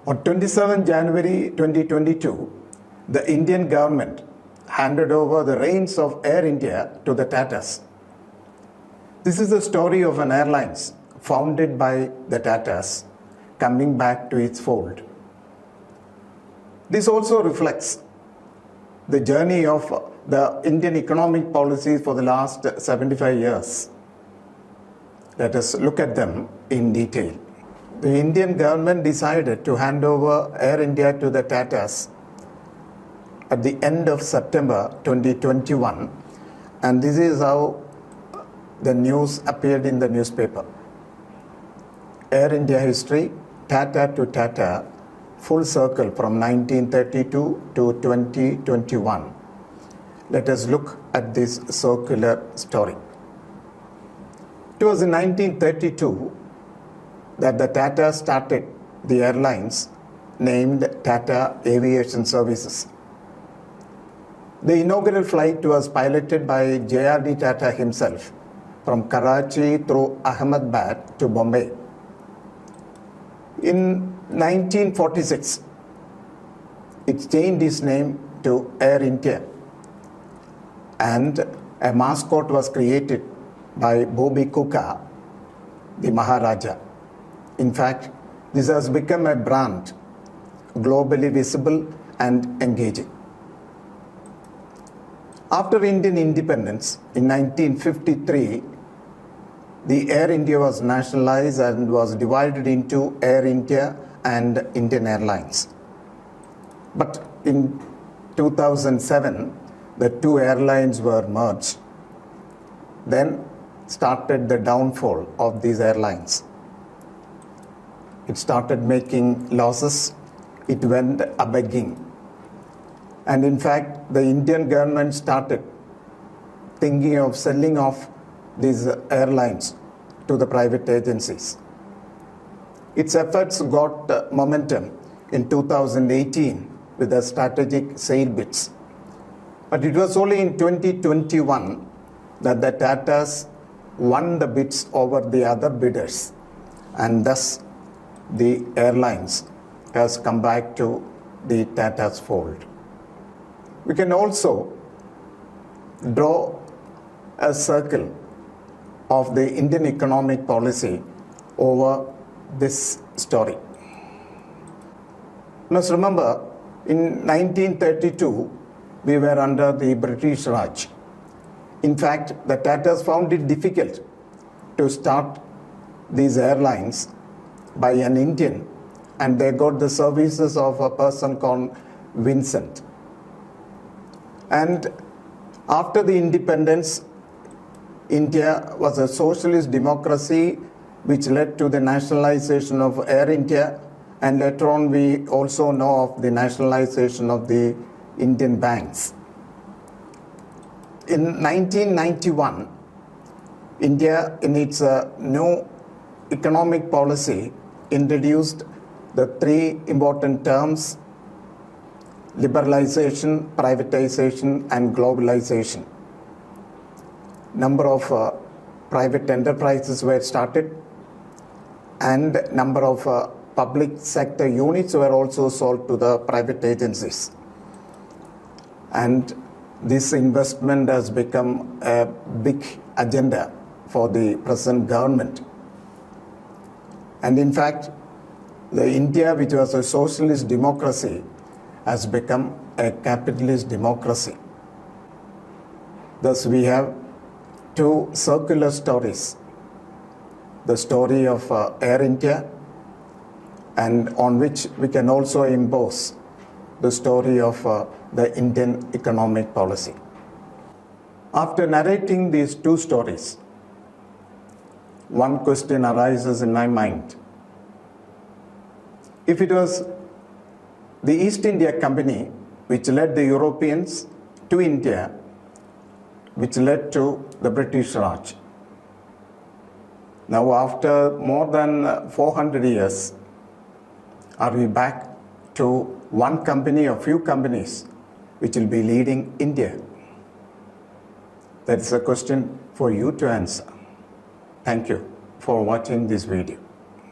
On 27 January 2022, the Indian government handed over the reins of Air India to the Tatas. This is the story of an airline founded by the Tatas coming back to its fold. This also reflects the journey of the Indian economic policy for the last 75 years. Let us look at them in detail. The Indian government decided to hand over Air India to the Tatas at the end of September 2021, and this is how the news appeared in the newspaper. Air India history, Tata to Tata, full circle from 1932 to 2021. Let us look at this circular story. It was in 1932 that the Tata started the airlines named Tata Aviation Services. The inaugural flight was piloted by J.R.D. Tata himself from Karachi through Ahmedabad to Bombay. In 1946, it changed its name to Air India, and a mascot was created by Bobby Kuka, the Maharaja. In fact, this has become a brand, globally visible and engaging. After Indian independence in 1953, the Air India was nationalized and was divided into Air India and Indian Airlines. But in 2007, the two airlines were merged. Then started the downfall of these airlines. It started making losses. It went a-begging. And in fact, the Indian government started thinking of selling off these airlines to the private agencies. Its efforts got momentum in 2018 with the strategic sale bids. But it was only in 2021 that the Tatas won the bids over the other bidders, and thus the airlines has come back to the Tata's fold. We can also draw a circle of the Indian economic policy over this story. You must remember, in 1932, we were under the British Raj. In fact, the Tatas found it difficult to start these airlines by an Indian, and they got the services of a person called Vincent. And after the independence, India was a socialist democracy which led to the nationalization of Air India, and later on we also know of the nationalization of the Indian banks. In 1991, India, in its new economic policy, introduced the three important terms: liberalization, privatization, and globalization. Number of private enterprises were started, and number of public sector units were also sold to the private agencies. And this investment has become a big agenda for the present government. And in fact, the India, which was a socialist democracy, has become a capitalist democracy. Thus, we have two circular stories: the story of Air India, and on which we can also impose the story of the Indian economic policy. After narrating these two stories, one question arises in my mind. If it was the East India Company which led the Europeans to India, which led to the British Raj. Now, after more than 400 years, are we back to one company or few companies which will be leading India? That is a question for you to answer. Thank you for watching this video.